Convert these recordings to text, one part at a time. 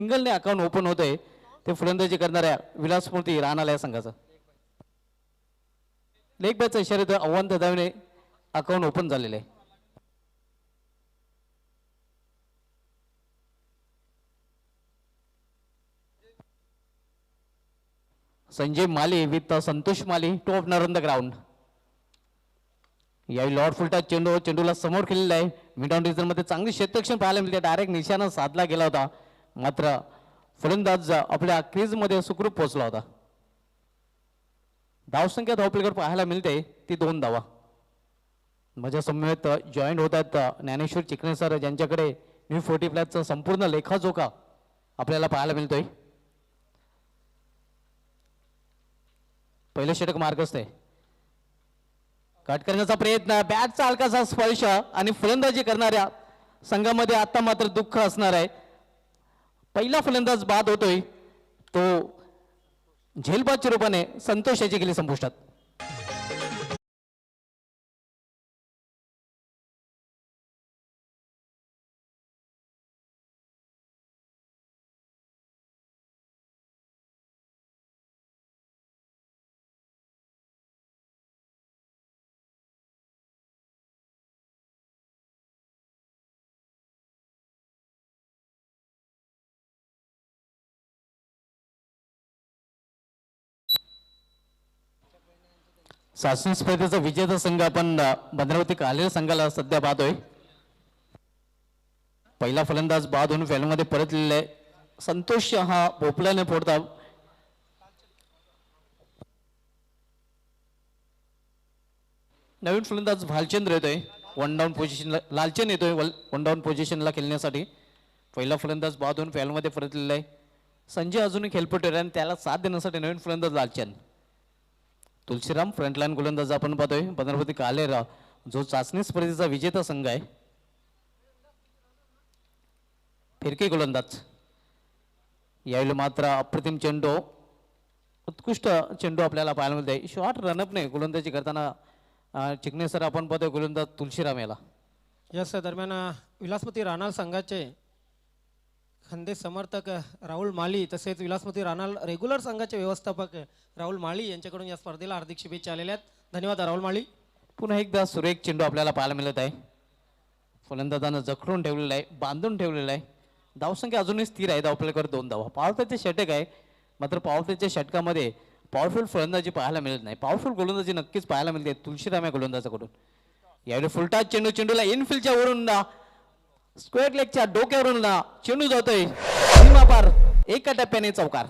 सिंगलने account open होतंय ते फलंदाजी करणाऱ्या विलासमूर्ती राणाला या संघाचं लेग बॅचचा इशारा आव्हान दादाने अकाउंट ओपन झालेलं आहे. Sanjay Mali with Santosh Mali two opener on the ground. यावेळी लॉर्ड फुलटा चेंडूला समोर केलेला आहे. मिड ऑन रिझन मध्ये चांगली क्षेत्ररक्षण पाहायला मिळते. डायरेक्ट निशाणा साधला गेला होता मात्र फलंदाज आपल्या क्रीज मध्ये सुखरूप पोहोचला होता. धावसंख्या धावपलीकडे पाहायला मिळते ती 2 धावा. माझ्या समवेत जॉईंट होतात ज्ञानेश्वर चिकणे सर ज्यांच्याकडे न्यू 40 प्लसचा संपूर्ण लेखाजोखा आपल्याला पाहायला मिळतोय. पहिले षटक मार्गस्थ आहे. कट करण्याचा प्रयत्न बॅटचा हलकासा स्पर्श आणि फलंदाजी करणाऱ्या संघामध्ये आता मात्र दुःख असणार आहे. पहिला फलंदाज बाद होतोय तो झेलबादच्या रूपाने संतोष याची गेली संपुष्टात. शासन स्पर्धेचा विजेता संघ आपण भद्रावती कालेर संघाला सध्या पाहतोय. पहिला फलंदाज बाद होऊन फॅलमध्ये परतलेला आहे. संतोष हा भोपळ्याने फोडता नवीन फलंदाज भालचंद्र येतोय वन डाऊन पोझिशनला. लालचंद येतोय वन डाऊन पोझिशनला खेळण्यासाठी. पहिला फलंदाज बाद होऊन फॅलमध्ये परतलेला आहे. संजय अजूनही खेळपट्टू आहे आणि त्याला साथ देण्यासाठी नवीन फलंदाज लालचंद. तुलसीराम फ्रंटलाईन गोलंदाज आपण पाहतोय भद्रावती कालेर जो चाचणी स्पर्धेचा विजेता संघ आहे. फिरकी गोलंदाज यावेळी मात्र अप्रतिम चेंडू उत्कृष्ट चेंडू आपल्याला पाहायला मिळते. शॉर्ट रनअप नाही गोलंदाजी करताना चिकणे सर आपण पाहतोय गोलंदाज तुलसीराम याला. याच दरम्यान विलासमती राणाल संघाचे खंदे समर्थक राहुल माळी तसेच विलासमती राणाल रेग्युलर संघाचे व्यवस्थापक राहुल माळी यांच्याकडून या स्पर्धेला हार्दिक शुभेच्छा आलेल्या आहेत. धन्यवाद राहुल माळी. पुन्हा एकदा सुरेख चेंडू आपल्याला पाहायला मिळत आहे. फलंदाजानं जखडून ठेवलेला आहे बांधून ठेवलेला आहे. धावसंख्या अजूनही स्थिर आहे. धावपलीकडे 2 धावा. पॉवरप्लेचे षटक आहे मात्र पॉवरप्लेच्या षटकामध्ये पॉवरफुल फलंदाजी पाहायला मिळत नाही. पॉवरफुल गोलंदाजी नक्कीच पाहायला मिळते तुलसीराम या गोलंदाजाकडून. यावेळी फुलटाच चेंडूला इनफिल्डच्या वरून स्क्वेअर लेगच्या डोक्यावरून चेंडू जातोय सीमा पार. एका टप्प्याने चौकार.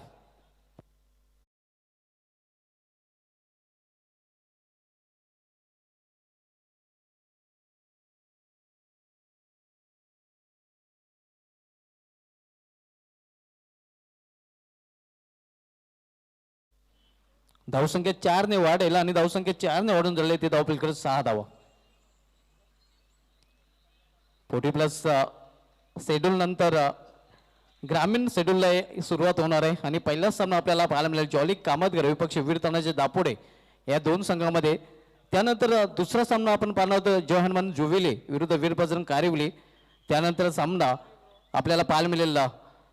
धावसंख्या 4 ने वाढेल आणि धावसंख्या 4 ने वाढून झाले ते धावपलीकडे 6 धावा. 40 प्लस शेड्यूल नंतर ग्रामीण शेड्यूलला सुरुवात होणार आहे आणि पहिलाच सामना आपल्याला पाहायला मिळेल जॉली कामतगर विपक्ष वीर तानाजी दापोडे या 2 संघामध्ये. त्यानंतर दुसरा सामना आपण पाहणार आहोत जय हनुमान जुवेली विरुद्ध वीर बजरंग कारिवली. त्यानंतर सामना आपल्याला पाहायला मिळेल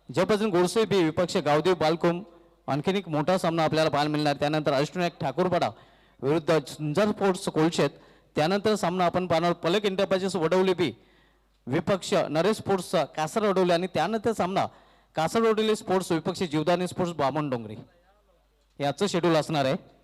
जय बजरंग गोडसे बी विपक्ष गावदेव बालकुम. आणखीन एक मोठा सामना आपल्याला पाहायला मिळणार. त्यानंतर अष्टनायक ठाकूरपाडा विरुद्ध झुंजार स्पोर्ट्स कोलशेत. त्यानंतर सामना आपण पाहणार पलक एंटरप्राइजेस वडवली बी विपक्ष नरेश स्पोर्ट्स कासर वडवले आणि त्यानंतर सामना कासर वडवली स्पोर्ट्स विपक्ष जीवदानी स्पोर्ट्स बामण डोंगरी याचं शेड्यूल असणार आहे.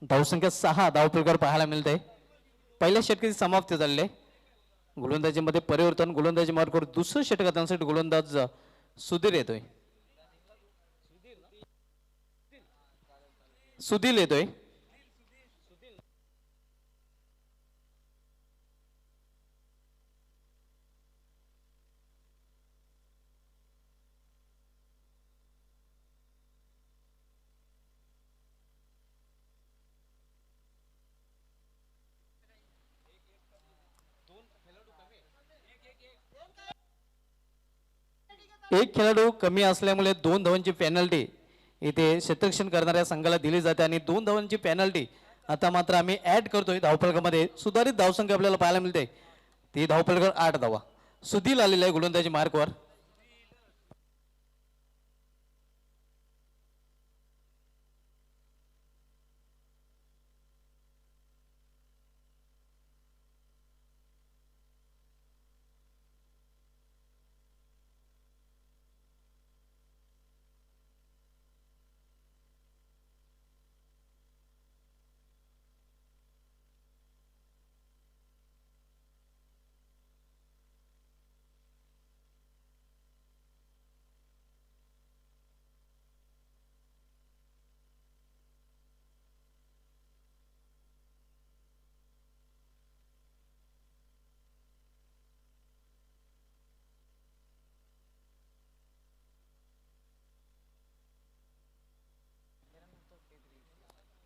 धावसंख्या 6 धावपलीकडे पाहायला मिळते. पहिल्या षटकाची समाप्ती झालेली आहे. गोलंदाजीमध्ये परिवर्तन. गोलंदाजी मार्ग करून दुसरं षटक त्यांसाठी गोलंदाज सुधीर येतोय. सुधीर येतोय. एक खेळाडू कमी असल्यामुळे 2 धावांची पेनल्टी इथे क्षेत्ररक्षण करणाऱ्या संघाला दिली जाते आणि 2 धावांची पेनल्टी आता मात्र आम्ही ऍड करतोय धावफलकामध्ये. सुधारित धावसंख्या आपल्याला पाहायला मिळते. ती धावफलकावर 8 धावा. सुधील आलेला आहे गोलंदाजी मार्कवर.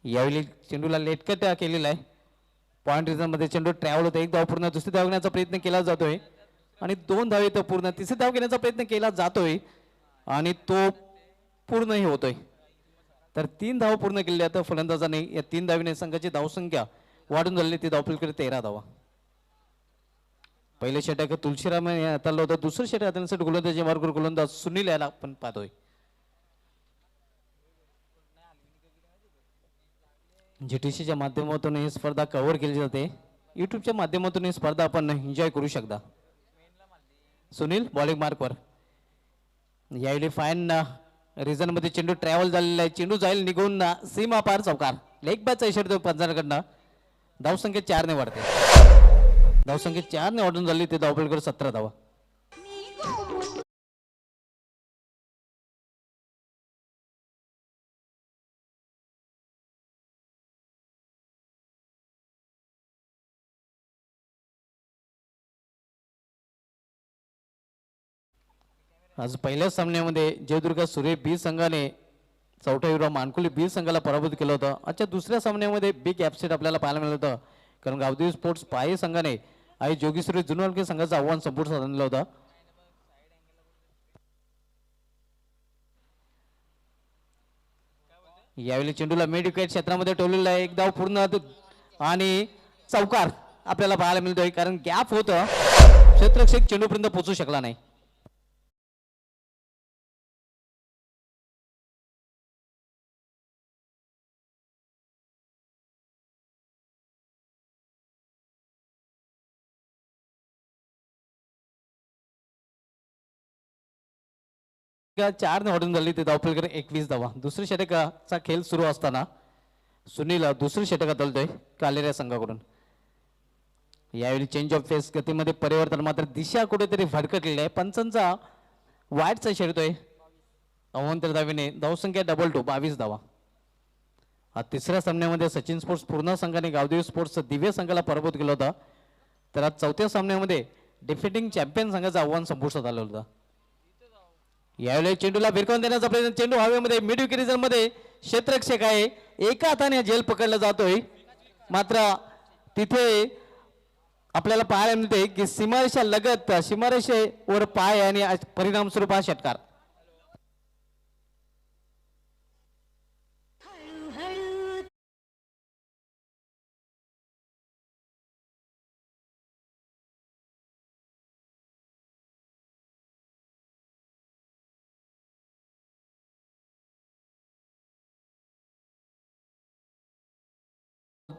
यावेळी चेंडूला लेटकट केलेला आहे. पॉइंट रिझन मध्ये चेंडू ट्रॅव्हल होतो. एक धाव पूर्ण, दुसरी धाव घेण्याचा प्रयत्न केला जातोय आणि 2 धावे तर पूर्ण, तिसरी धाव घेण्याचा प्रयत्न केला जातोय आणि तो पूर्णही होतोय. तर 3 धाव पूर्ण केल्या तर फलंदाजाने या 3 धावीने संघाची धावसंख्या वाढून झाली. ती धावफलकावर 13 धावा. पहिले षटक तुलसीराम हाताळलं होतं. दुसरं षटक हाताळण्यासाठी गोलंदाजी मार्गवर गोलंदाज सुनील याला आपण पाहतोय. जीटीसीच्या माध्यमातून ही स्पर्धा कव्हर केली जाते. युट्यूबच्या माध्यमातून ही स्पर्धा आपण एन्जॉय करू शकता. सुनील बॉलिंग मार्कवर. यावेळी फाईन रिझन मध्ये चेंडू ट्रॅव्हल झालेला आहे. चेंडू जाईल निघून सीमा पार चौकार. लेग बॅचचा इशारा देतो पंचांकडनं. धावसंख्या 4 ने वाढते. धावसंख्या 4 ने वाढून झाली. ते धावफलकावर 17 धावा. आज पहिल्या सामन्यामध्ये जयदुर्गा सूर्य बी संघाने चौथा युवा मानकुली बी संघाला पराभूत केलं होतं. आजच्या दुसऱ्या सामन्यामध्ये बिग ॲपसेट आपल्याला पाहायला मिळत होतं. कारण गावदेवी स्पोर्ट्स पाही संघाने आई जोगेश्वरी जुनवलके संघाचं आव्हान संपूर्ण साधलं होतं. यावेळी चेंडूला मिड विकेट क्षेत्रामध्ये ठेवलेला आहे. एक धाव पूर्ण आणि चौकार आपल्याला पाहायला मिळतोय. कारण गॅप होतं, क्षेत्ररक्षक चेंडूपर्यंत पोहोचू शकला नाही. का 4 ने वाढून झाली. ते धावफलकावर 21 धावा. दुसरी षटकाचा खेळ सुरू असताना सुनील दुसरी षटकात हलतोय कालेऱ्या संघाकडून. यावेळी चेंज ऑफ फेस गतीमध्ये परिवर्तन, मात्र दिशा कुठेतरी भडकटलेली आहे. पंचांचा वाईटचा इशारा येतोय. अवंतर धावीने धावसंख्या डबल 22 धावा. आज तिसऱ्या सामन्यामध्ये सचिन स्पोर्ट्स पूर्ण संघाने गावदेवी स्पोर्ट्स दिव्य संघाला पराभूत केला होता. तर आज चौथ्या सामन्यामध्ये डिफेंडिंग चॅम्पियन संघाचं आव्हान संपुष्टात आलं होतं. यावेळी चेंडूला भिरकावून देण्याचा प्रयत्न. चेंडू हवेमध्ये मिड विकेट मध्ये क्षेत्ररक्षक आहे. एका हाताने जेल पकडला जातोय. मात्र तिथे आपल्याला पाहायला मिळते की सीमारेषा लगत सीमारेषेवर पाय आणि परिणाम स्वरूप हा षटकार.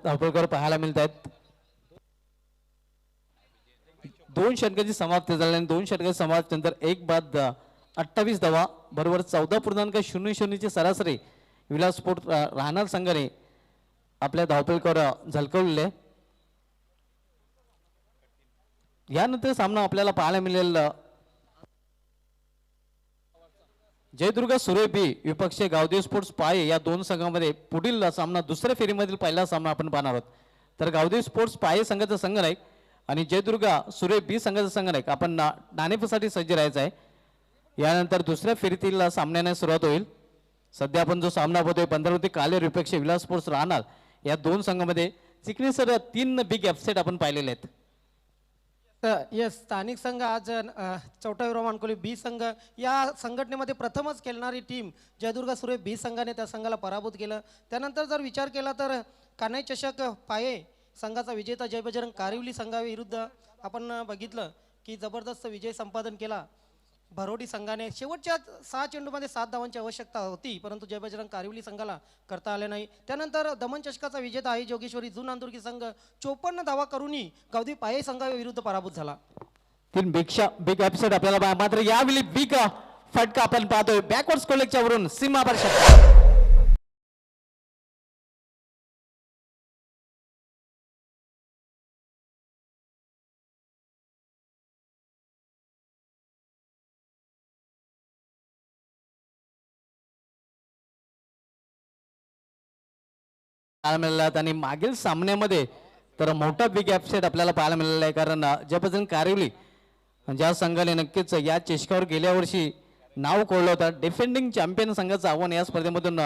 धावपळकर पाहायला मिळत आहेत. 2 षटकांची समाप्ती झाली आणि 2 षटकांची समाप्तीनंतर एक बाद 28 धावा बरोबर 14.00 ची सरासरी विलास स्पोर्ट राहणार संघाने आपल्या धावपळीवर झलकवलेले. यानंतर सामना आपल्याला पाहायला मिळेल जयदुर्गा सूर्य बी विपक्ष गावदेवी स्पोर्ट्स पाये या 2 संघांमध्ये पुढील सामना दुसऱ्या फेरीमधील पहिला सामना आपण पाहणार आहोत. तर गावदेवी स्पोर्ट्स पाये संघाचा संघनायक आणि जयदुर्गा सूर्य बी संघाचा संघनायक आपण नाणेफेसाठी सज्ज राहायचं आहे. यानंतर दुसऱ्या फेरीतील सामन्याने सुरुवात होईल. सध्या आपण जो सामना बघतोय पंधरावती कालेर विपक्ष विलास स्पोर्ट्स राहणार या 2 संघांमध्ये चिकणीसर 3 बिग अपसेट आपण पाहिलेले आहेत. तर येस, स्थानिक संघ आज चौथा विराम मानकोली बी संघ या संघटनेमध्ये प्रथमच खेळणारी टीम जयदुर्ग सुरे बी संघाने त्या संघाला पराभूत केलं. त्यानंतर जर विचार केला तर कान्हाई चषक पाये संघाचा विजेता जय बजरंग कारिवली संघाविरुद्ध आपण बघितलं की जबरदस्त विजय संपादन केला भरोडी संघाने. शेवटच्या 6 चेंडूमध्ये 7 धावांची आवश्यकता होती, परंतु जय बजरंग कारिवली संघाला करता आले नाही. त्यानंतर दमन चषकाचा विजेता आई जोगेश्वरी जून नांदुर्गी संघ 54 धावा करूनही गावदी पाये संघाविरुद्ध पराभूत झाला. तीन बिग एपिसोड आपल्याला मात्र यावेळी बिग फटका आपण पाहतोय बॅकवर्ड स्कोलेकच्या वरून सीमापार षटकार. मिळाला आणि मागील सामन्यामध्ये तर मोठा बिग अपसेट आपल्याला पाहायला मिळालेला आहे. कारण जयबजरंग कारिवली ज्या संघाने नक्कीच या चषकावर गेल्या वर्षी नाव कोरलं होतं, डिफेंडिंग चॅम्पियन संघाचं आव्हान या स्पर्धेमधून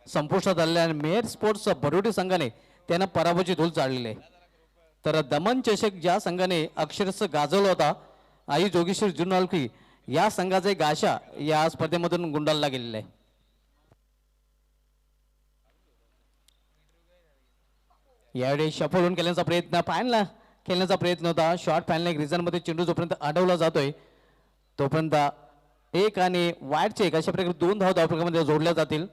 संपुष्टात आलेलं आहे आणि मेयर स्पोर्ट्स भरोडी संघाने त्यांना पराभवाची धूल चाललेली आहे. तर दमन चषक ज्या संघाने अक्षरशः गाजवला होता आई जोगेश्वरी जुनालकी या संघाचा एक आशा या स्पर्धेमधून गुंडाळला गेलेला आहे. यावेळी शफल खेळण्याचा प्रयत्न फायनल खेळण्याचा प्रयत्न होता. शॉर्ट फायनल एक रिझनमध्ये चेंडू जोपर्यंत अडवला जातोय तोपर्यंत एक आणि वाईटचे एक अशा प्रकारे 2 धाव धावफलकामध्ये जोडल्या जातील.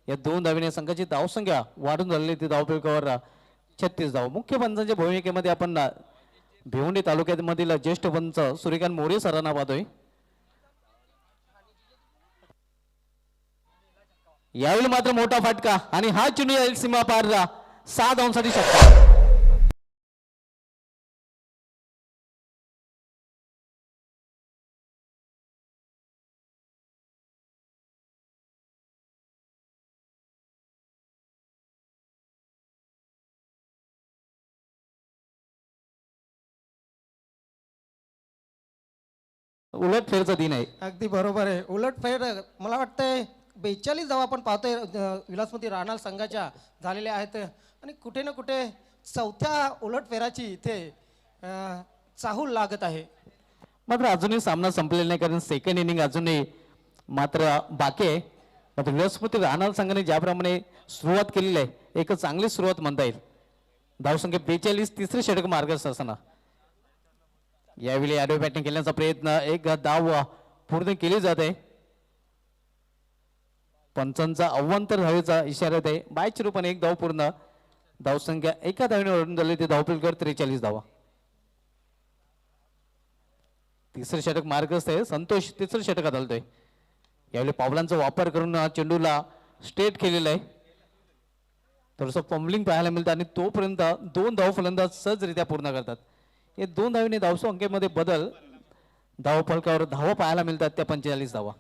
या 2 धावीने संघाची धावसंख्या वाढून झालेली ती धावफलकावर 36 धाव. मुख्य पंचांच्या भूमिकेमध्ये आपण भिवंडी तालुक्यामधील ज्येष्ठ पंच सूर्यकांत मोरे सरांना पाहतोय. यावेळी मात्र मोठा फटका आणि हा चेंडू येईल सीमा पार 6 धावांसाठी षटकार. उलट फेरचा दिन आहे. अगदी बरोबर आहे. उलटफेर मला वाटतंय 42 धावा आपण पाहतोय विलासमती राहणार संघाच्या झालेल्या आहेत आणि कुठे ना कुठे चौथ्या उलटफेराची इथे चाहूल लागत आहे. मात्र अजूनही सामना संपलेला नाही कारण सेकंड इनिंग अजूनही मात्र बाकी आहे. मात्र विलासमती राहणार संघाने ज्याप्रमाणे सुरुवात केलेली आहे एक चांगली सुरुवात म्हणता येईल. धावसंख्या 42 तिसरे षटक मार्गस्थ असताना यावेळी आडवे बॅटिंग केल्याचा प्रयत्न एक धाव पूर्ण केली जाते. पंचांचा अव्वंतर धावेचा इशारा आहे. बायच्या रूपाने एक धाव पूर्ण. धावसंख्या एका धावेने ओढून झाली ते धावफलकावर 43 धावा. तिसरे षटक मार्गस्थ आहे. संतोष तिसरे षटकात आलतोय. यावेळी पावलांचा वापर करून चेंडूला स्ट्रेट केलेला आहे. थोडंसं पंबलिंग पाहायला मिळतं आणि तोपर्यंत 2 धाव फलंदाज सहजरित्या पूर्ण करतात. हे 2 धावेने धावसंख्येमध्ये बदल. धावफलकावर धावा पाहायला मिळतात त्या 45 धावा.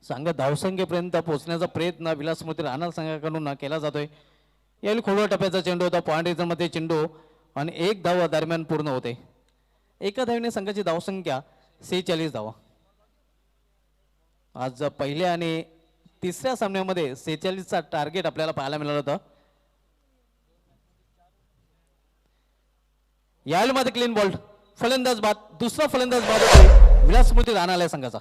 संघ धावसंख्येपर्यंत पोहोचण्याचा प्रयत्न विलासमती राहणार संघाकडून केला जातोय. यावेळी खोलवा टप्प्याचा चेंडू होता. पॉइंट रिझनमध्ये चेंडू आणि 1 धाव दरम्यान पूर्ण होते. एका धावेने संघाची धावसंख्या 46 धावा. आज पहिल्या आणि तिसऱ्या सामन्यामध्ये 46चा टार्गेट आपल्याला पाहायला मिळालं होतं. यावेळी मात्र क्लीन बॉल्ड फलंदाज बाद. दुसरा फलंदाज बाद होतोय विलासमती राहणार संघाचा.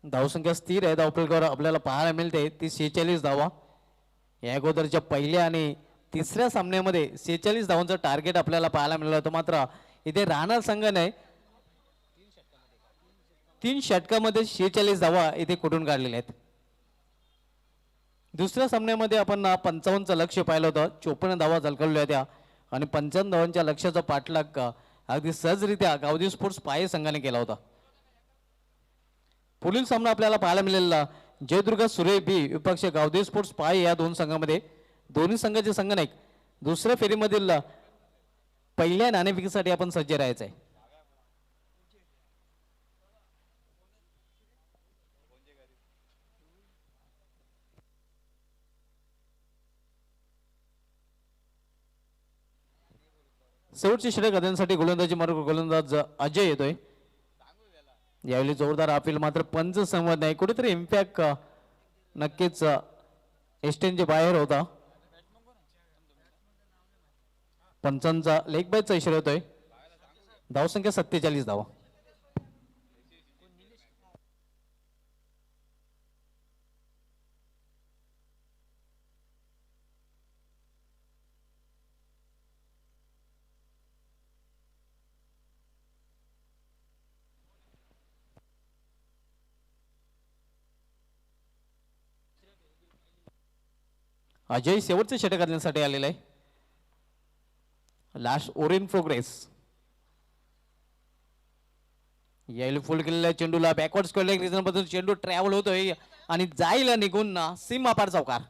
धावसंख्या स्थिर आहे. धावफलकावर आपल्याला पाहायला मिळते ती 46 धावा. या अगोदरच्या पहिल्या आणि तिसऱ्या सामन्यामध्ये 46 धावांचं टार्गेट आपल्याला पाहायला मिळालं होतं. मात्र इथे राहणार संघाने 3 षटकामध्ये 46 धावा इथे कुठून काढलेल्या आहेत. दुसऱ्या सामन्यामध्ये आपण 55चं लक्ष्य पाहिलं होतं. 54 धावा झलकवल्या होत्या आणि 55 धावांच्या लक्ष्याचा पाठलाग अगदी सहजरित्या गावदी स्पोर्ट्स पाये संघाने केला होता. पुढील सामना आपल्याला पाहायला मिळालेला जयदुर्ग सुरे बी विपक्ष गावदी स्पोर्ट्स पाये या 2 संघामध्ये. दोन्ही संघाचे संघनायक दुसऱ्या फेरीमधील पहिल्या नाणेफेकीसाठी आपण सज्ज राहायचं आहे. शेवटची षटक करण्यासाठी गोलंदाजी मार्ग गोलंदाज अजय येतोय. यावेळी जोरदार अपील मात्र पंच संवाद नाही, कुठेतरी इम्पॅक्ट नक्कीच एस्टेनच्या बाहेर होता. पंचांचा लेग बायचा इशारा होतोय. धावसंख्या 47 धावा. अजय शेवटचे षटक करण्यासाठी आलेला आहे. Last over in progress. यायला फुल केलेल्या चेंडूला बॅकवर्ड स्क्वेअर रिजन मधून चेंडू ट्रॅव्हल होतोय आणि जाईल निघून सीमा पार चौकार.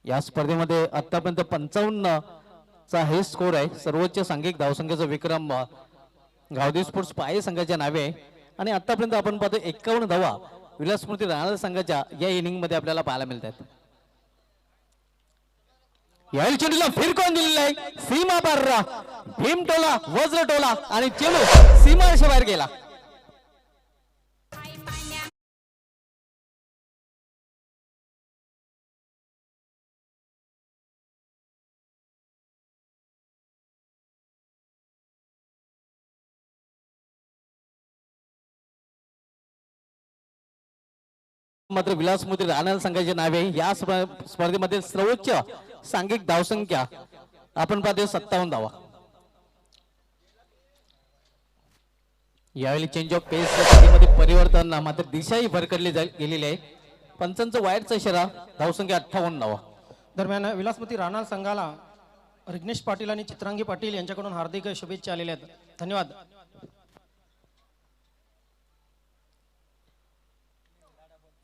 या स्पर्धेमध्ये आतापर्यंत 55 चा हे स्कोर आहे. सर्वोच्च सांघिक धावसंख्येचा विक्रम गावदेवी स्पोर्ट्स पाये संघाच्या नावे आहे आणि आतापर्यंत आपण पाहतो 51 धावा विलास स्मृती राणा संघाच्या या इनिंग मध्ये आपल्याला पाहायला मिळतात. यावेळी चेंडूला फिरकून दिलेला आहे. सीमा पार भीम टोला वज्र टोला आणि चेंडू सीमारेषे बाहेर गेला. मात्र विलास स्मृती राणा संघाचे नावे या स्पर्धेमध्ये सर्वोच्च सांघिक धावसंख्या आपण पाहतो 57 धावा. यावेळी चेंज ऑफ पेस मध्ये परिवर्तन मात्र दिशाही भरकटली गेलेली आहे. पंचांचा वाईटचा इशारा. धावसंख्या 58 धावा. दरम्यान विलासमती राणा संघाला रिग्नेश पाटील आणि चित्रांगी पाटील यांच्याकडून हार्दिक शुभेच्छा आलेल्या आहेत. धन्यवाद.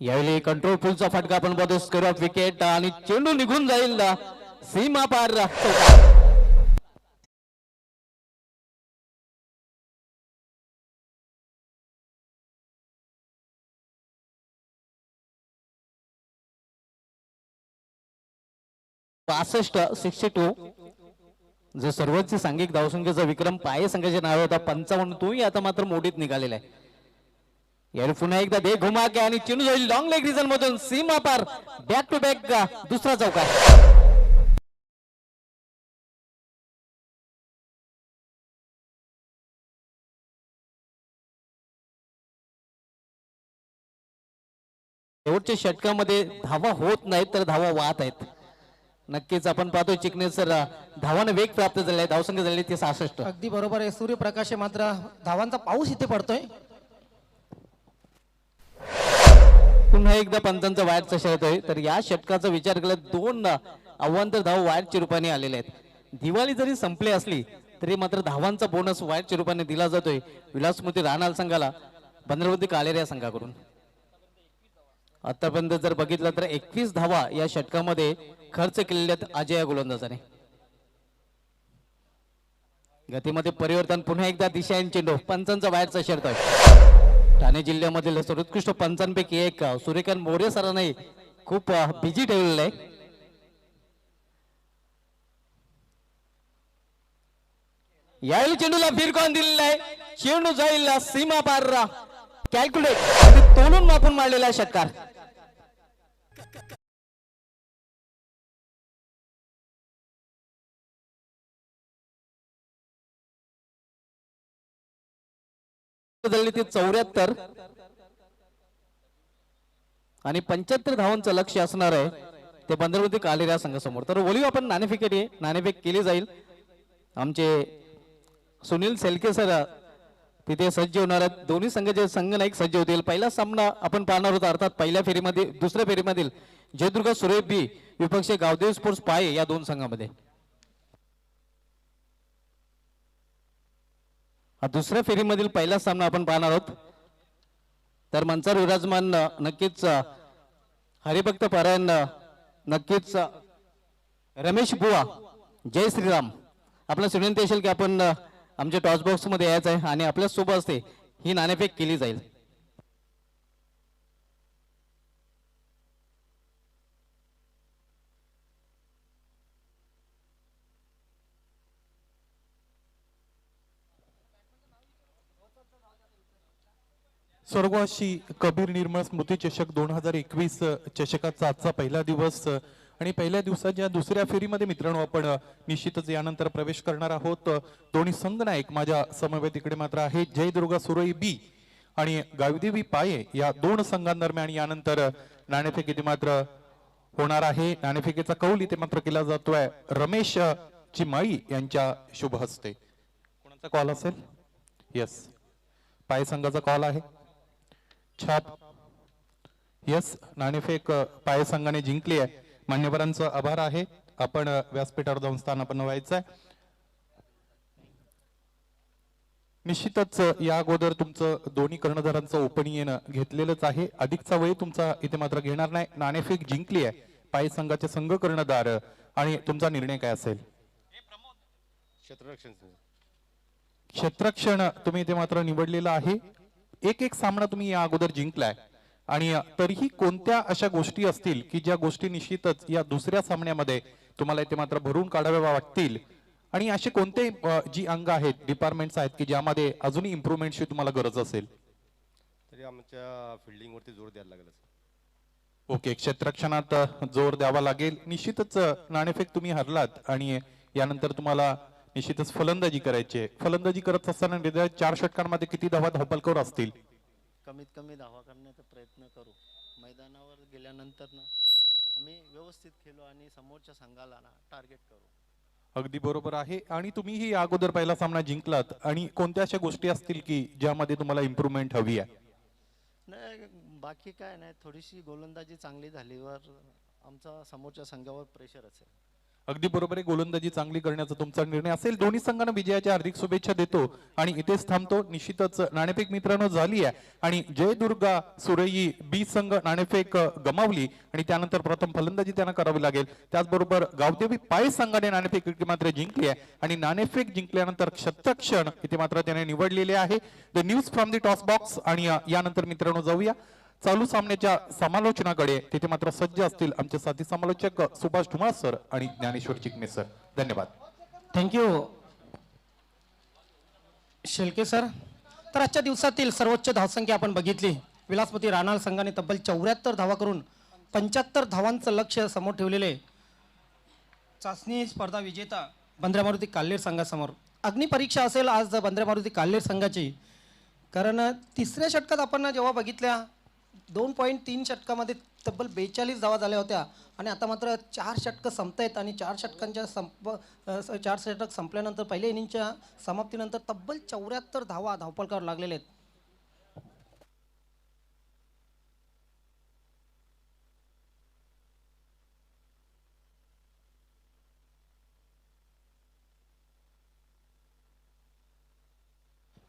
यावेळी कंट्रोल पुलचा फटका आपण बघतो. स्क्वेअर ऑफ विकेट आणि चेंडू निघून जाईल सीमा पार. पासष्ट 62 जो सर्वोच्च सांघिक धावसंख्येचा विक्रम पाये संघाच्या नावे होता 55 तोही आता मात्र मोडीत निघालेला आहे. यावेळी पुन्हा एकदा दे घुमा के आणि चेंडू जाईल लॉंग लेग रिजन मधून सीमा पार. बॅक टू बॅक दुसरा चौकार. शेवटच्या षटकामध्ये धावा होत नाहीत तर धावा वाहत आहेत. नक्कीच आपण पाहतोय चिकणे सर धावाने वेग प्राप्त झालाय. धावसंख्या झाली ते 66. अगदी बरोबर आहे. सूर्यप्रकाश मात्र धावांचा पाऊस इथे पडतोय. पुन्हा एकदा पंचांचा वाईटचा षटक आहे. तर या षटकाचा विचार केला 2 अवांतर धाव वाईटच्या रूपाने आलेले आहेत. दिवाळी जरी संपली असली तरी मात्र धावांचा बोनस वाईटच्या रूपाने दिला जातोय विलास स्मृती राणा संघाला बंदरवती कालेरिया संघाकडून. आतापर्यंत जर बघितलं तर 21 धावा या षटकामध्ये खर्च केलेल्या अजय गोलंदाजाने. गतीमध्ये परिवर्तन. पुन्हा एकदा दिशा चेंडू. पंचांचा वाईटचा षटक आहे. ठाणे जिल्ह्यामधील सर्वोत्कृष्ट पंचांपैकी एक सूर्यकांत मोरे सरांनी खूप बिझी ठेवलेलं आहे. यावेळी चेंडूला फिरकून दिलेला आहे. चेंडू जाईल सीमा पार. कॅल्क्युलेट तोलून मापून मारलेला षटकार. ते 74 आणि 75 धावांचं लक्ष असणार आहे ते बंदरवती कालेरिया संघासमोर. तर वोलिओ आपण नाणेफेक केली जाईल. आमचे सुनील सेलके सर तिथे सज्ज होणार आहेत. दोन्ही संघाचे संघनायक सज्ज होतील. पहिला सामना आपण पाहणार होता अर्थात पहिल्या फेरीमध्ये दुसऱ्या फेरीमधील जयदुर्गा सुरेबी विपक्ष गावदेवी स्पोर्ट्स पाये या दोन संघामध्ये. दुसऱ्या फेरीमधील पहिला सामना आपण पाहणार आहोत. तर मंचावर विराजमान नक्कीच हरिभक्त पारायण नक्कीच रमेश बुवा, जय श्रीराम. आपल्याला विनंती असेल की आपण आमच्या टॉस बॉक्समध्ये यायचं आहे आणि आपल्या सोबत असते ही नाणेफेक केली जाईल. स्वर्गवासी कबीर निर्मळ स्मृती चषक 2021 चषकाचा आजचा पहिला दिवस आणि पहिल्या दिवसाच्या दुसऱ्या फेरीमध्ये मित्रांनो आपण निश्चितच यानंतर प्रवेश करणार आहोत. दोन्ही संघनायक माझ्या समवेत इकडे मात्र आहे जयदुर्गा सुरई बी आणि गावदेवी पाये या दोन संघांदरम्यान यानंतर नाणेफेक इथे मात्र होणार आहे. नाणेफेकीचा कौल इथे मात्र केला जातोय रमेश चिमाळी यांच्या शुभ हस्ते. कोणाचा कॉल असेल? यस, पाय संघाचा कॉल आहे. छाप यस, नाणेफेक पाय संघाने जिंकली आहे. मान्यवरांचा आभार आहे. आपण व्यासपीठावर जाऊन स्थान आपण व्हायचं आहे. निश्चितच या अगोदर तुमचं दोन्ही कर्णधारांचं ओपनिंग घेतलेलंच आहे. अधिकचा वेळ तुमचा इथे मात्र घेणार नाही. नाणेफेक जिंकली आहे पाय संघाचे संघ कर्णधार आणि तुमचा निर्णय काय असेल? क्षेत्ररक्षण तुम्ही इथे मात्र निवडलेला आहे. एक सामना तुम्ही या अगोदर जिंकलाय आणि तरीही कोणत्या अशा गोष्टी असतील की ज्या गोष्टी निश्चितच या दुसऱ्या सामन्यामध्ये तुम्हाला इथे मात्र भरून काढाव्या वाटतील आणि असे कोणते जी अंग आहेत डिपार्टमेंट्स आहेत की ज्यामध्ये अजूनही इम्प्रूव्हमेंटची तुम्हाला गरज असेल? तरी आमच्या फिल्डिंग वरती जोर द्यायला लागेल. ओके, क्षेत्ररक्षणात जोर द्यावा लागेल. निश्चितच नाणेफेक तुम्ही हरलात आणि यानंतर तुम्हाला निश्चितच फलंदाजी करायची आहे. फलंदाजी करत असताना निदान 4 षटकांमध्ये किती धावा असतील? कमीत कमी धावा करण्याचा प्रयत्न करू. मैदानावर गेल्यानंतर ना आम्ही व्यवस्थित खेळू आणि समोरच्या संघाला ना टार्गेट करू. अगदी बरोबर आहे. आणि तुम्हीही या अगोदर पहिला सामना जिंकलात आणि कोणत्या अशा गोष्टी असतील की ज्यामध्ये तुम्हाला इम्प्रूव्हमेंट हवी आहे? नाही, बाकी काय नाही, थोडीशी गोलंदाजी चांगली झालीवर आमचा समोरच्या संघावर प्रेशर असेल. अगदी बरोबर आहे. गोलंदाजी चांगली करण्याचा तुमचा निर्णय असेल. दोन्ही संघांना विजयाच्या हार्दिक शुभेच्छा देतो आणि इथेच थांबतो. निश्चितच नाणेफेक मित्रांनो झाली आहे आणि जयदुर्गा सुरई बी संघ नाणेफेक गमावली आणि त्यानंतर प्रथम फलंदाजी त्यांना करावी लागेल. त्याचबरोबर गावदेवी पाय संघाने नाणेफेक इथे मात्र जिंकली आहे आणि नाणेफेक जिंकल्यानंतर क्षेत्ररक्षण इथे मात्र त्याने निवडलेले आहे. The news from the toss box आणि यानंतर मित्रांनो जाऊया चालू सामन्याच्या समालोचनाकडे. तिथे मात्र सज्ज असतील आमचे साथी समालोचक सुभाष धुमाळ सर आणि ज्ञानेश्वर चिकणे सर. धन्यवाद. Thank you Shelke sir. तर आजच्या दिवसातील सर्वोच्च धावसंख्या आपण बघितली. विलासपती राणाल संघाने तब्बल 74 धावा करून 75 धावांचं लक्ष्य समोर ठेवलेले चाचणी स्पर्धा विजेता बंद्रा मारुती काल्हेर संघासमोर. अग्निपरीक्षा असेल आज बंद्रा मारुती काल्हेर संघाची, कारण तिसऱ्या षटकात आपण जेव्हा बघितल्या 2.3 षटकामध्ये तब्बल 42 धावा झाल्या होत्या आणि आता मात्र 4 षटकं संपतायत आणि 4 षटकांच्या 4 षटक संपल्यानंतर पहिल्या इनिंगच्या समाप्तीनंतर तब्बल 74 धावा धावपळकावर लागलेले आहेत.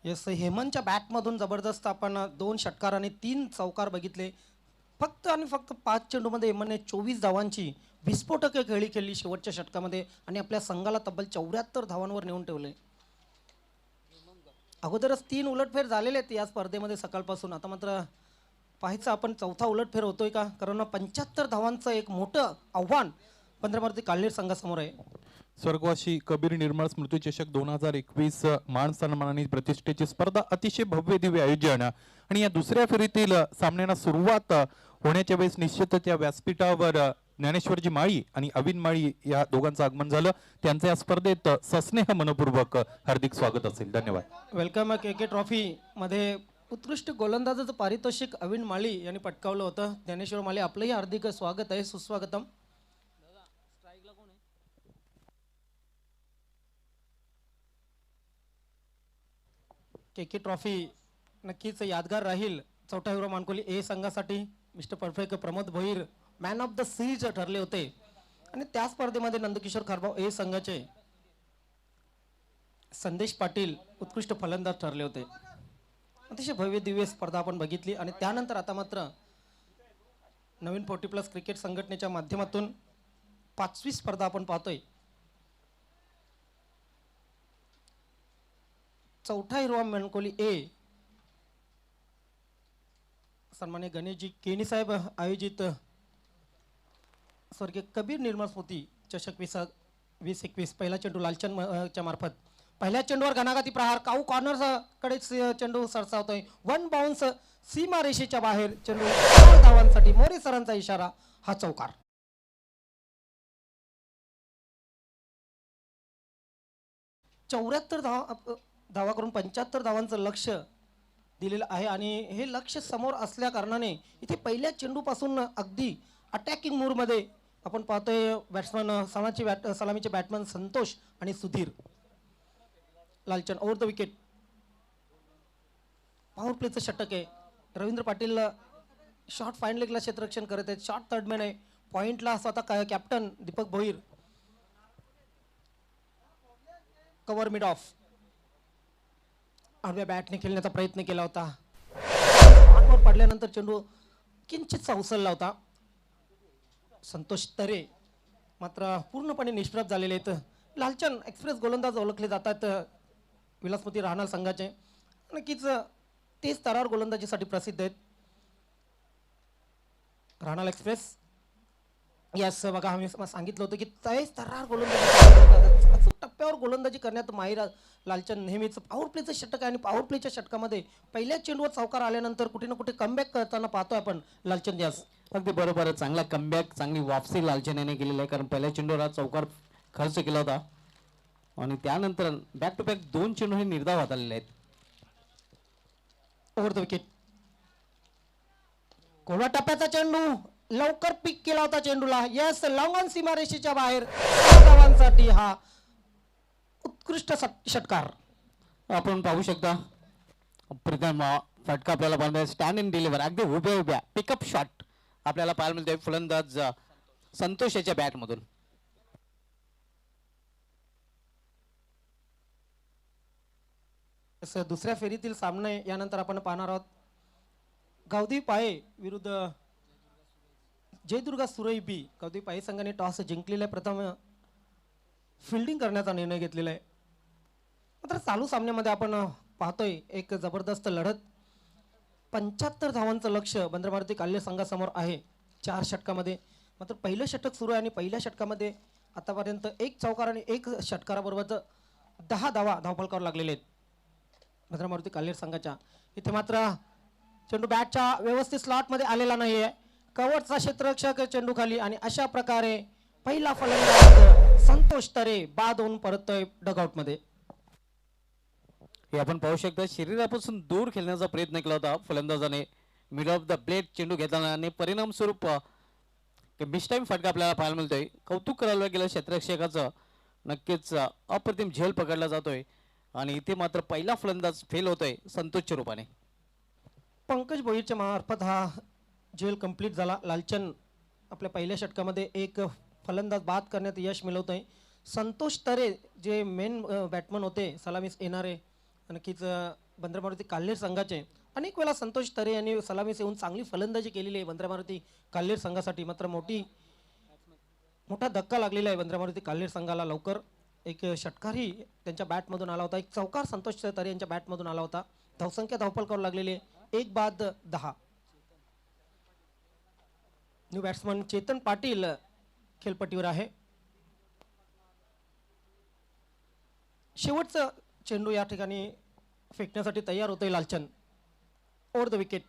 येस, हेमंतच्या बॅटमधून जबरदस्त आपण 2 षटकार आणि 3 चौकार बघितले. फक्त आणि फक्त 5 चेंडूमध्ये हेमंतने 24 धावांची विस्फोटक खेळी खेळली शेवटच्या षटकामध्ये आणि आपल्या संघाला तब्बल 74 धावांवर नेऊन ठेवले. अगोदरच 3 उलटफेर झालेले आहेत या स्पर्धेमध्ये सकाळपासून. आता मात्र पाहायचं आपण चौथा उलटफेर होतोय का, कारण 75 धावांचं एक मोठं आव्हान बंद्रा मारुती काल्हेर संघासमोर आहे. स्वर्गवासी कबीर निर्मळ स्मृती चषक 2021 मान सन्मानाने प्रतिष्ठेची स्पर्धा अतिशय भव्य दिव्य आयोजन आणि या दुसऱ्या फेरीतील सामन्यांना सुरुवात होण्याच्या वेळेस निश्चितच या व्यासपीठावर ज्ञानेश्वरजी माळी आणि अविन माळी या दोघांचं आगमन झालं. त्यांचं या स्पर्धेत सस्नेह मनपूर्वक हार्दिक स्वागत असेल. धन्यवाद. वेलकम के ट्रॉफी मध्ये उत्कृष्ट गोलंदाजाचं पारितोषिक अविन माळी यांनी पटकावलं होतं. ज्ञानेश्वर माळी आपलंही हार्दिक स्वागत आहे, सुस्वागतम. के ट्रॉफी नक्कीच यादगार राहील. चौथा हिरो मानकोली ए संघासाठी mister perfect Pramod Bhoir man of the series ठरले होते आणि त्या स्पर्धेमध्ये नंदकिशोर खारबाव ए संघाचे संदेश पाटील उत्कृष्ट फलंदाज ठरले होते. अतिशय भव्य दिव्य स्पर्धा आपण बघितली आणि त्यानंतर आता मात्र नवीन 40+ क्रिकेट संघटनेच्या माध्यमातून 5वी स्पर्धा आपण पाहतोय. चौथा हिरवा मनकोली ए सन्मान्य गणेशजी केणी साहेब आयोजित स्वर्गीय कबीर निर्मळ स्मृती चषक 2021 पहिला चेंडू लालचंद च्या मार्फत पहिल्या चेंडूवर घणाघाती प्रहार काऊ कॉर्नर कडे चेंडू सरसावतोय. 1 बाउन्स सीमा रेषेच्या बाहेर चेंडू 4 धावांसाठी मोरे सरांचा इशारा हा चौकार. चौऱ्याहत्तर धावा करून 75 धावांचं लक्ष दिलेलं आहे आणि हे लक्ष समोर असल्या कारणाने इथे पहिल्या चेंडूपासून अगदी अटॅकिंग मूडमध्ये आपण पाहतोय बॅट्समन सलामीचे बॅट्समन संतोष आणि Sudhir. Lalchand over the wicket. Power प्लेचं षटक आहे. रवींद्र पाटील शॉर्ट फाईन लेगला क्षेत्ररक्षण करत आहेत. शॉर्ट थर्डमॅन आहे. पॉइंटला स्वतः captain Deepak Bhoir. Cover mid off. आडव्या बॅटने खेळण्याचा प्रयत्न केला होता. आतवर पडल्यानंतर चेंडू किंचितसा उसळला होता. संतोष तरे मात्र पूर्णपणे निष्प्रभ झालेले आहेत. लालचंद एक्सप्रेस गोलंदाज ओळखले जातात विलासमती राहणार संघाचे. नक्कीच तेच स्तरावर गोलंदाजीसाठी प्रसिद्ध आहेत. राहणार एक्सप्रेस यस बघा आम्ही सांगितलं होतं की तेच स्तरावर गोलंदाजी टप्प्यावर गोलंदाजी करण्यात माहीर लालचंद नेहमीच. पॉवर प्लेचं षटक आहे आणि पॉवर प्लेच्या षटकामध्ये पहिल्या चेंडूवर चौकार आल्यानंतर कुठे ना कुठे कमबॅक करताना पाहतोय आपण लालचंद यास. अगदी बरोबर आहे. चांगला कमबॅक चांगली वापसी लालचंद याने केलेली आहे कारण पहिल्या चेंडूवर हा चौकार खर्च केला होता आणि त्यानंतर बॅक टू बॅक 2 चेंडू हे निर्धाव हाताळलेले आहेत. Over the wicket. कोणा टप्प्याचा चेंडू लवकर पिक केला होता चेंडूला. यस लॉंग ऑन सीमा रेषेच्या बाहेर 6 धावांसाठी हा उत्कृष्ट षटकार. आपण पाहू शकता प्रथम फटका आपल्याला पाहायला स्टँड इन डिलिव्हर अगदी उभ्या पिकअप शॉट आपल्याला पाहायला मिळतोय फलंदाज संतोष याच्या बॅटमधून. दुसऱ्या फेरीतील सामने यानंतर आपण पाहणार आहोत. गावदेवी पाये विरुद्ध जयदुर्गा सुरई बी. गावदेवी पाये संघाने टॉस जिंकलेला आहे. प्रथम फिल्डिंग करण्याचा निर्णय घेतलेला आहे. मात्र चालू सामन्यामध्ये आपण पाहतोय एक जबरदस्त लढत. 75 धावांचं लक्ष बंदरमारुती काल्य संघासमोर आहे 4 षटकामध्ये. मात्र पहिलं षटक सुरू आहे आणि पहिल्या षटकामध्ये आतापर्यंत 1 चौकार आणि 1 षटकाराबरोबर 10 धावा धावफलकावर लागलेले आहेत बंदरमारुती काल्य संघाच्या. इथे मात्र चेंडू बॅटच्या व्यवस्थित स्लॉटमध्ये आलेला नाही आहे. कव्हरचा क्षेत्ररक्षक चेंडू खाली आणि अशा प्रकारे पहिला फलंदाज संतोष तरे बाद होऊन परततोय डगआउटमध्ये. हे आपण पाहू शकता शरीरापासून दूर खेळण्याचा प्रयत्न केला होता फलंदाजाने. मिड ऑफ द प्लेट चेंडू घेताना आणि परिणाम स्वरूप मिस टाइम फटका आपल्याला पाहायला मिळतोय. कौतुक करायला गेलं क्षेत्ररक्षकाचं. नक्कीच अप्रतिम झेल पकडला जातोय आणि इथे मात्र पहिला फलंदाज फेल होतोय संतोषच्या रूपाने. पंकज भोईरच्या मार्फत हा झेल कंप्लीट झाला. लालचंद आपल्या पहिल्या षटकामध्ये 1 फलंदाज बाद करण्यात यश मिळवतोय. संतोष तरे जे मेन बॅट्समन होते सलामीस येणारे नक्कीच बंदरमारुती काल्हेर संघाचे. अनेक वेळा संतोष तरे यांनी सलामीस येऊन चांगली फलंदाजी केलेली आहे बंदरमारुती काल्हेर संघासाठी. मात्र मोठा धक्का लागलेला आहे बंदरमारुती काल्हेर संघाला. लवकर एक षटकारही त्यांच्या बॅटमधून आला होता. 1 चौकार संतोष तरे यांच्या बॅटमधून आला होता. धावसंख्या धावफलकावर लागलेली आहे 1 बाद 10. न्यू बॅट्समन चेतन पाटील खेळपट्टीवर आहे. शेवटचा चेंडू या ठिकाणी फेकण्यासाठी तयार होतोय Lalchand. Over the wicket.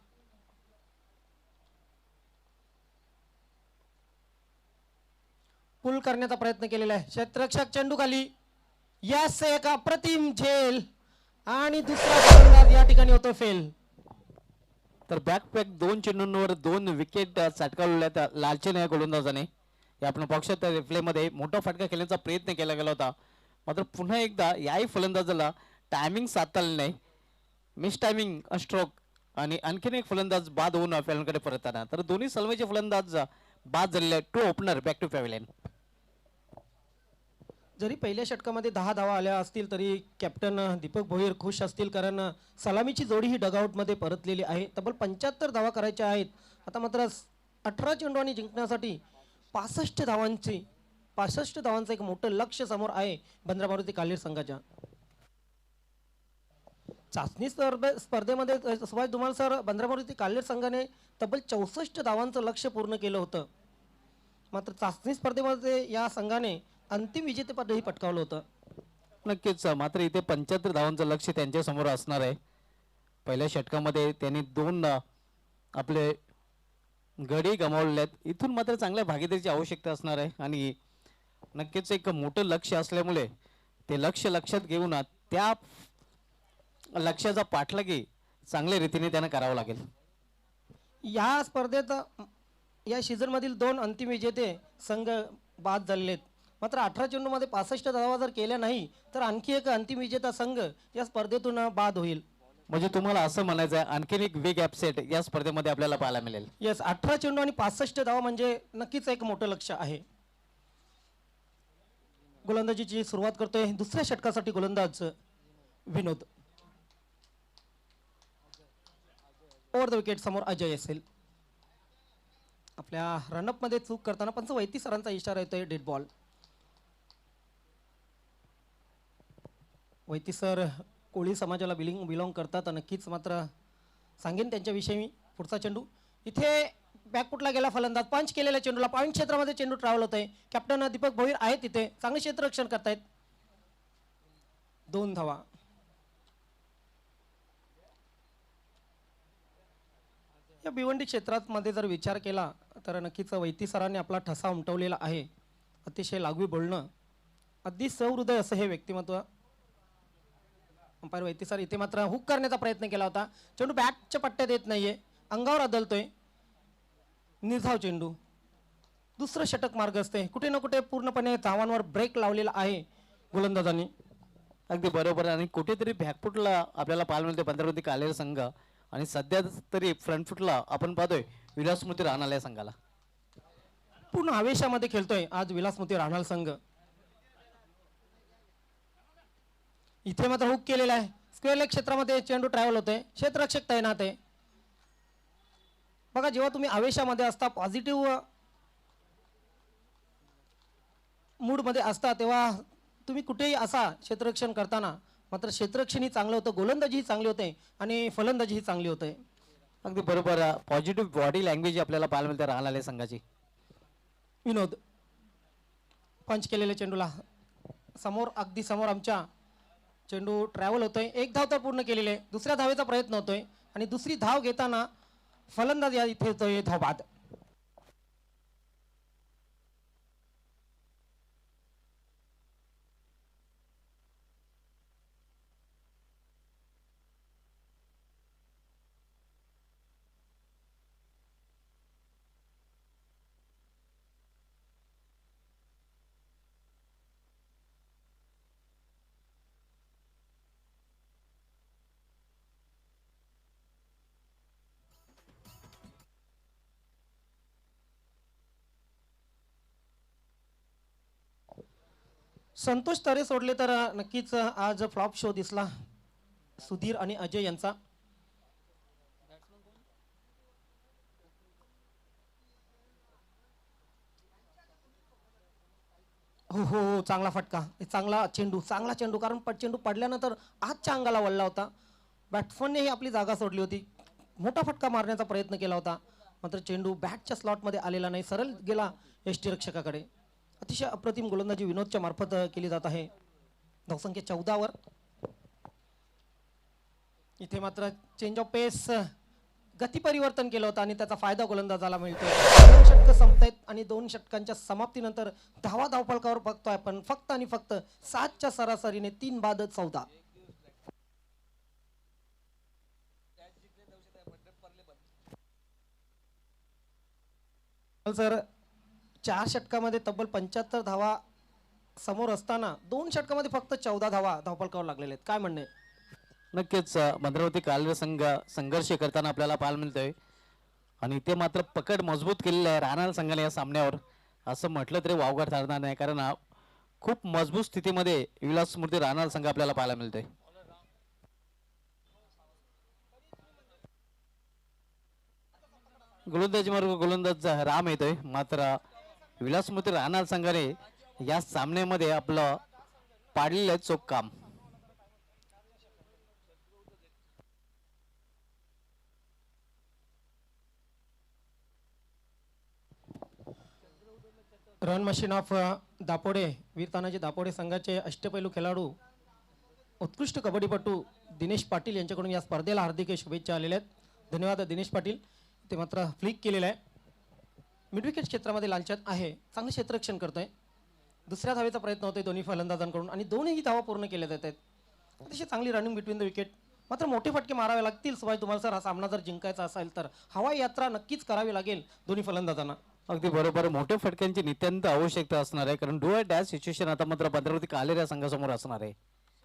Pull करण्याचा प्रयत्न केलेला आहे. क्षेत्ररक्षक चेंडू खाली. यस एक अप्रतिम झेल आणि दुसरा फलंदाज या ठिकाणी होतो फेल. तर बॅक पॅक 2 चेंडूंवर 2 विकेट चटकावलेल्या लालचंद या गोलंदाजाने. हे आपण पाहू शकता रिप्लेमध्ये मोठा फटका खेळण्याचा प्रयत्न केला गेला होता. मात्र पुन्हा एकदा याही फलंदाजाला टायमिंग साधता आले नाही. मिस टायमिंग स्ट्रोक आणि आणखीन एक फलंदाज बाद होऊन पॅव्हलियनकडे परतताना. तर दोन्ही सलमीचे फलंदाज बाद झालेले आहेत. 2 ओपनर बॅक टू पॅव्हलियन. जरी पहिल्या षटकामध्ये 10 धावा आल्या असतील तरी कॅप्टन दीपक भोईर खुश असतील कारण सलामीची जोडी ही डगआउटमध्ये परतलेली आहे. तब्बल 75 धावा करायच्या आहेत. आता मात्र 18 चेंडू आणि जिंकण्यासाठी 65 धावांची 65 धावांचं एक मोठं लक्ष समोर आहे बंद्रा मारुती काल्हेर संघाच्या. चाचणी स्पर्धेमध्ये सुभाष धुमाळ सर, बंद्रा मारुती काल्हेर संघाने तब्बल 64 धावांचं लक्ष पूर्ण केलं होतं. मात्र चाचणी स्पर्धेमध्ये या संघाने अंतिम विजेतेपदही पटकावलं होतं. नक्कीच मात्र इथे 75 धावांचं लक्ष त्यांच्या समोर असणार आहे. पहिल्या षटकामध्ये त्यांनी 2 आपले गडी गमावलेले आहेत. इथून मात्र चांगल्या भागीदारीची आवश्यकता असणार आहे आणि नक्कीच एक मोठं लक्ष असल्यामुळे ते लक्ष लक्षात घेऊन त्या लक्ष्याचा पाठलागी चांगल्या रीतीने त्यांना करावं लागेल. या स्पर्धेत या सीझनमधील 2 अंतिम विजेते संघ बाद झालेले आहेत. मात्र 18 चेंडूमध्ये 65 धावा जर केल्या नाही तर आणखी एक अंतिम विजेता संघ या स्पर्धेतून बाद होईल. म्हणजे तुम्हाला असं म्हणायचं आहे आणखीन एक वेग ॲपसेट या स्पर्धेमध्ये आपल्याला पाहायला मिळेल. येस, 18 चेंडू आणि 65 धावा म्हणजे नक्कीच एक मोठं लक्ष आहे. गोलंदाजीची सुरुवात करतोय दुसऱ्या षटकासाठी गोलंदाज विनोद. ओव्हर द विकेट समोर अजय असेल. आपल्या रनअप मध्ये चूक करताना पंच वैती सरांचा इशारा येतोय, डेड बॉल. वैती सर कोळी समाजाला बिलॉंग करतात. नक्कीच मात्र सांगेन त्यांच्याविषयी मी. पुढचा चेंडू इथे बॅकफुटला गेला फलंदाज. पंच केलेल्या चेंडूला पॉईंट क्षेत्रामध्ये चेंडू ट्रॅव्हल होत आहे. कॅप्टन दीपक भोईर आहे तिथे, चांगले क्षेत्ररक्षण करतायत. 2 धावा. या भिवंडी क्षेत्रात मध्ये जर विचार केला तर नक्कीच वैती सरांनी आपला ठसा उमटवलेला आहे. अतिशय लागवी बोलणं, अगदी सहृदय असं हे व्यक्तिमत्व. अंपायर वैती सर इथे मात्र हुक करण्याचा प्रयत्न केला होता. चेंडू बॅटच्या पट्ट्यात येत नाहीये, अंगावर आदळतोय. निर्धाव चेंडू. दुसरं षटक मार्ग असते. कुठे ना कुठे पूर्णपणे धावांवर ब्रेक लावलेला आहे गोलंदाजांनी. अगदी बरोबर. आणि कुठेतरी बॅकफुटला आपल्याला पाहायला मिळते बंद्रा मारुती काल्हेर संघ आणि सध्या तरी फ्रंट फुटला आपण पाहतोय विलासमूर्ती राहणार या संघाला. पूर्ण आवेशामध्ये खेळतोय आज विलासमूर्ती राहणार संघ. इथे मात्र हुक केलेला आहे. स्क्वेअर लेग क्षेत्रामध्ये चेंडू ट्रॅव्हल होतोय. क्षेत्ररक्षक तैनात आहे. बघा, जेव्हा तुम्ही आवेशामध्ये असता, पॉझिटिव्ह मूडमध्ये असता, तेव्हा तुम्ही कुठेही असा क्षेत्ररक्षण करताना मात्र क्षेत्ररक्षणही चांगलं होतं, गोलंदाजीही चांगली होते आणि फलंदाजीही चांगली होते. अगदी बरोबर. पॉझिटिव्ह बॉडी लँग्वेज आपल्याला पाहायला मिळते राहणार या संघाची. विनोद पंच केलेल्या चेंडूला समोर, अगदी समोर आमच्या चेंडू ट्रॅव्हल होतोय. 1 धाव तर पूर्ण केलेली आहे. दुसऱ्या धावेचा प्रयत्न होतोय आणि दुसरी धाव घेताना फलंदाज या इथे होतोय धाव बाद. संतोष तरे सोडले तर नक्कीच आज फ्लॉप शो दिसला सुधीर आणि अजय यांचा. हो हो हो, चांगला फटका, चांगला चेंडू, चांगला चेंडू. कारण चेंडू पडल्यानंतर आजच्या अंगाला वळला होता. बॅट्समननेही आपली जागा सोडली होती. मोठा फटका मारण्याचा प्रयत्न केला होता, मात्र चेंडू बॅटच्या स्लॉटमध्ये आलेला नाही, सरळ गेला यष्टीरक्षकाकडे. अतिशय अप्रतिम गोलंदाजी विनोदच्या मार्फत केली जात आहे. धावसंख्या 14 वर. इथे मात्र चेंज ऑफ पेस, गती परिवर्तन केलं होतं आणि त्याचा फायदा गोलंदाजाला मिळतो. 2 षटकं संपतायत आणि 2 षटकांच्या समाप्तीनंतर धावफलकावर बघतोय आपण फक्त आणि फक्त 7च्या सरासरीने 3 बाद 14. सर 4 षटकामध्ये तब्बल 75 धावा समोर असताना 2 षटकामध्ये फक्त 14 धावा धावफलकावर लागलेले आहेत. काय म्हणणे? नक्कीच बंद्रा मारुती काल्हेर संघ संघर्ष करताना आपल्याला पाहायला मिळतोय आणि ते मात्र पकड मजबूत केलेलं आहे राहणार संघाने या सामन्यावर. असं म्हटलं तरी वावगं ठरणार नाही, कारण खूप मजबूत स्थितीमध्ये विलासमूर्ती राहणार संघ आपल्याला पाहायला मिळतोय. गोलंदाजी मार्ग गोलंदाज राम येतोय, मात्र विलासमूर्ती राहणार संघाने या सामन्यामध्ये आपलं पाडलेलं चोख काम. रन मशीन ऑफ दापोडे वीर तानाजी दापोडे संघाचे अष्टपैलू खेळाडू उत्कृष्ट कबड्डीपटू दिनेश पाटील यांच्याकडून या स्पर्धेला हार्दिक शुभेच्छा आलेल्या आहेत. धन्यवाद दिनेश पाटील. ते मात्र फ्लिक केलेलं आहे. मिडविकेट क्षेत्रामध्ये लांछन आहे, चांगलं क्षेत्ररक्षण करतोय. दुसऱ्या धावेचा प्रयत्न होतोय दोन्ही फलंदाजांकडून आणि दोन्ही धावा पूर्ण केल्या जात आहेत. अतिशय चांगली रनिंग बिटवीन द विकेट. मात्र मोठे फटके मारावे लागतील सुभाष धुमाळ सर. हा सामना जर जिंकायचा असेल तर हवाई यात्रा नक्कीच करावी लागेल दोन्ही फलंदाजांना. अगदी बरोबर. मोठ्या फटक्यांची नितांत आवश्यकता असणार आहे, कारण डू डॅश सिच्युएशन आता मात्र भद्रावती कालेर या संघासमोर असणार आहे.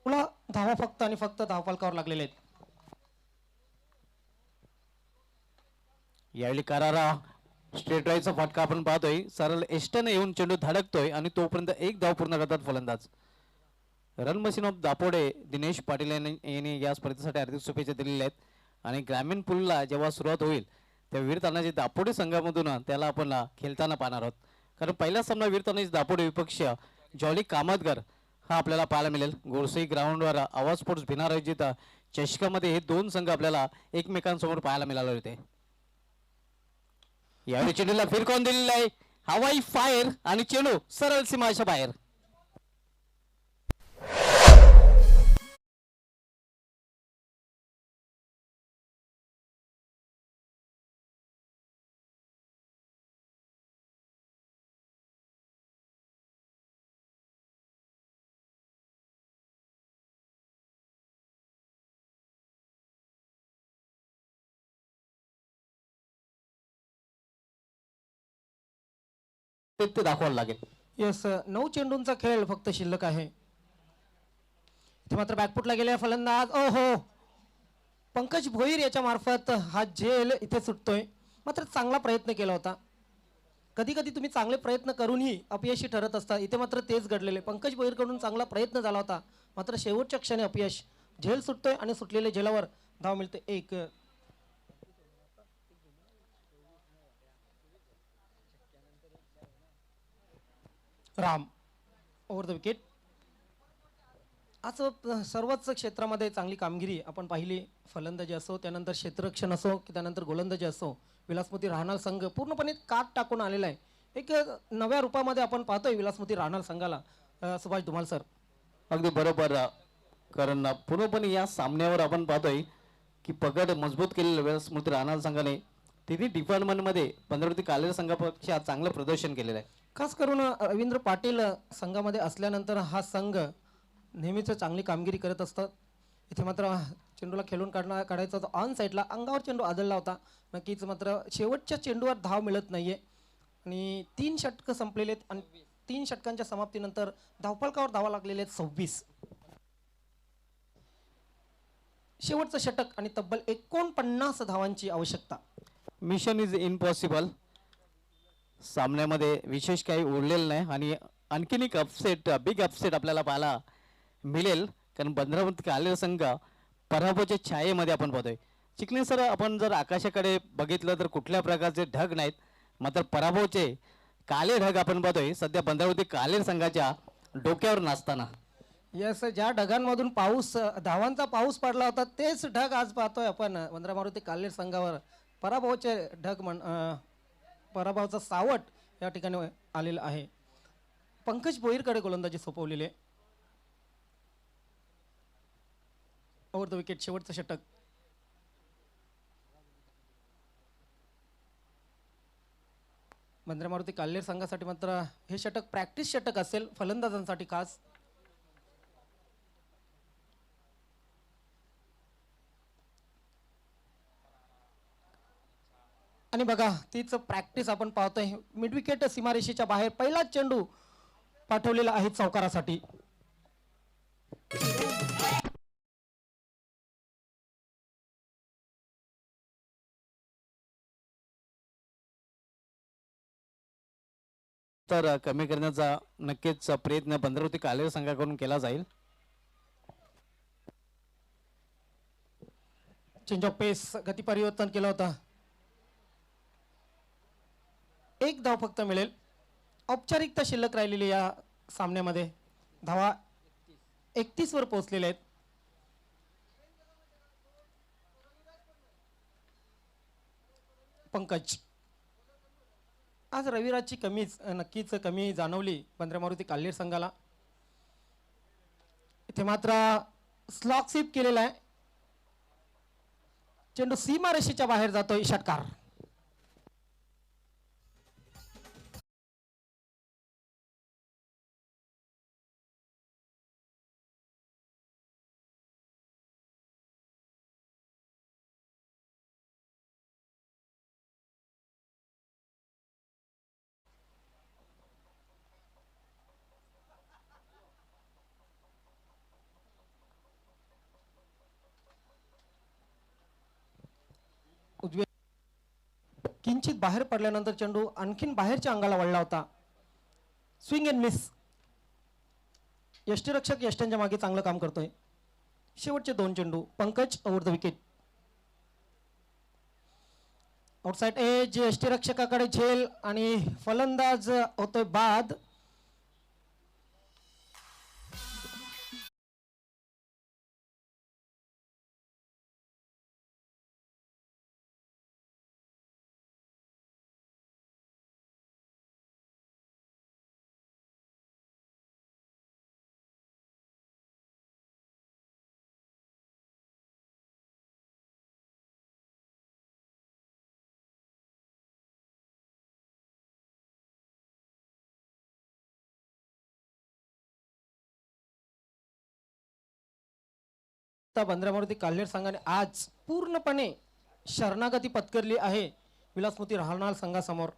तुला धावा फक्त आणि फक्त धावफलकावर लागलेले आहेत. यावेळी करारा स्ट्रेट ड्राईव्हचा फटका आपण पाहतोय. सरळ एस्टन येऊन चेंडू धडकतोय आणि तोपर्यंत एक धाव पूर्ण करतात फलंदाज. Run machine of Dapode Dinesh Patil यांनी या स्पर्धेसाठी हार्दिक शुभेच्छा दिलेल्या आहेत. आणि ग्रामीण पूलला जेव्हा सुरुवात होईल त्या वीर तानाजी दापोडे संघामधून त्याला आपण खेळताना पाहणार आहोत, कारण पहिला सामना वीर तानाजी दापोडे विपक्ष जॉली कामतगर हा आपल्याला पाहायला मिळेल. गोरसई ग्राउंडवर आवाज स्पोर्ट्स भिनार आयोजित चषकामध्ये हे दोन संघ आपल्याला एकमेकांसमोर पाहायला मिळाले होते. यावेळी चेंडूला फिरकावून दिलेला आहे. हवाई फायर आणि चेंडू सरळ सीमाच्या बाहेर. ते दाखवायला लागेल. येस, 9 चेंडूंचा खेळ फक्त शिल्लक आहे. इथे मात्र बॅकफुटला गेले फलंदाज. ओहो, पंकज भोईर याच्या मार्फत हा झेल इथे सुटतोय. मात्र चांगला प्रयत्न केला होता. कधी कधी तुम्ही चांगले प्रयत्न करूनही अपयशी ठरत असता. इथे मात्र तेच घडलेले. पंकज भोईरकडून चांगला प्रयत्न झाला होता, मात्र शेवटच्या क्षणी अपयश. झेल सुटतोय आणि सुटलेल्या झेलावर धाव मिळते एक. Ram over the wicket. आज सर्वच क्षेत्रामध्ये चांगली कामगिरी आपण पाहिली. फलंदाजी असो, त्यानंतर क्षेत्ररक्षण असो, की त्यानंतर गोलंदाजी असो, विलासमती राहणार संघ पूर्णपणे काट टाकून आलेला आहे. एक नव्या रूपामध्ये आपण पाहतोय विलासमती राहणार संघाला. सुभाष धुमाळ सर. अगदी बरोबर, कारण पूर्णपणे या सामन्यावर आपण पाहतोय की पकड मजबूत केलेल्या विलासमती राहणार संघाने तिन्ही डिपार्टमेंटमध्ये भद्रावती कालेर संघापेक्षा चांगलं प्रदर्शन केलेलं आहे. खास करून रवींद्र पाटील संघामध्ये असल्यानंतर हा संघ नेहमीच चांगली कामगिरी करत असतात. इथे मात्र चेंडूला खेळून काढायचा होता ऑन साईडला, अंगावर चेंडू आदळला होता. नक्कीच मात्र शेवटच्या चेंडूवर धाव मिळत नाहीये आणि 3 षटकं संपलेले आहेत आणि 3 षटकांच्या समाप्तीनंतर धावफलकावर धावा लागलेले आहेत 26. शेवटचं षटक आणि तब्बल 49 धावांची आवश्यकता. Mission is impossible. सामन्यामध्ये विशेष काही उरलेलं नाही आणि आणखीन एक अपसेट, बिग अपसेट आपल्याला पाहायला मिळेल, कारण भद्रावती कालेर संघ पराभवाच्या छायेमध्ये आपण पाहतोय. चिखले सर, आपण जर आकाशाकडे बघितलं तर कुठल्या प्रकारचे ढग नाहीत, मात्र पराभवाचे काले ढग आपण पाहतोय सध्या भद्रावती कालेर संघाच्या डोक्यावर नाचताना. यस, ज्या ढगांमधून पाऊस, धावांचा पाऊस पडला होता तेच ढग आज पाहतोय आपण वंद्रा मारुती कालेर संघावर. पराभवाचे ढग पराभवाचा सावट या ठिकाणी आलेला आहे. पंकज भोईरकडे गोलंदाजी सोपवलेले. ओव्हर द विकेट, शेवटचं षटक. वंद्रा मारुती कालेर संघासाठी मात्र हे षटक प्रॅक्टिस षटक असेल, फलंदाजांसाठी खास. आणि बघा तीच प्रॅक्टिस आपण पाहतोय. मिडविकेट सीमारेषेच्या बाहेर पहिला चेंडू पाठवलेला आहे चौकारासाठी. तर कमी करण्याचा नक्कीच प्रयत्न भद्रावती कालेर संघाकडून केला जाईल. चेंज ऑफ पेस, गती परिवर्तन केलं होतं. एक धाव फक्त मिळेल. औपचारिकता शिल्लक राहिलेली या सामन्यामध्ये धावा 31 वर पोहोचलेले आहेत. पंकज, आज रविराजची नक्कीच कमी जाणवली बंदरा मारुती काल्हेर संघाला. इथे मात्र स्लॉक स्वीप केलेला आहे. चेंडू सीमारेषेच्या बाहेर जातोय. षटकार. उजवे किंचित बाहेर पडल्यानंतर चेंडू आणखीन बाहेरच्या अंगाला वळला होता. Swing and miss. यष्टीरक्षक यष्ट्यांच्या मागे चांगलं काम करतोय. शेवटचे 2 चेंडू. Pankaj over the wicket. Outside edge. यष्टीरक्षकाकडे झेल आणि फलंदाज होतोय बाद. बंदरा मारुती काल्हेर संघाने आज पूर्णपणे शरणागती पत्करली आहे विलासमती राहणार संघासमोर.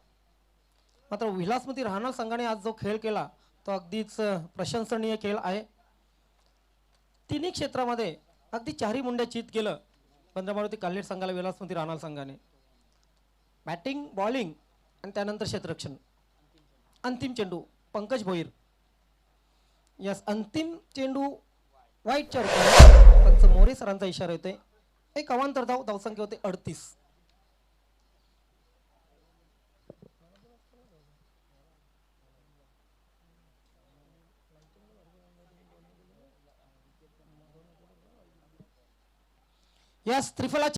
मात्र विलासमती राहणार संघाने आज जो खेळ केला तो अगदीच प्रशंसनीय खेळ आहे. तिन्ही क्षेत्रामध्ये अगदी 4ही मुंड्या चित केलं बंदरा मारुती काल्हेर संघाला विलासमती राहणार संघाने. बॅटिंग, बॉलिंग आणि त्यानंतर क्षेत्ररक्षण. अंतिम चेंडू पंकज भोईर. यस, अंतिम चेंडू वाईटच्या रूपाने. त्यांचं मोरे सरांचा इशारा येतोय. एक अवांतर धावसंख्या होते 38. यस, त्रिफला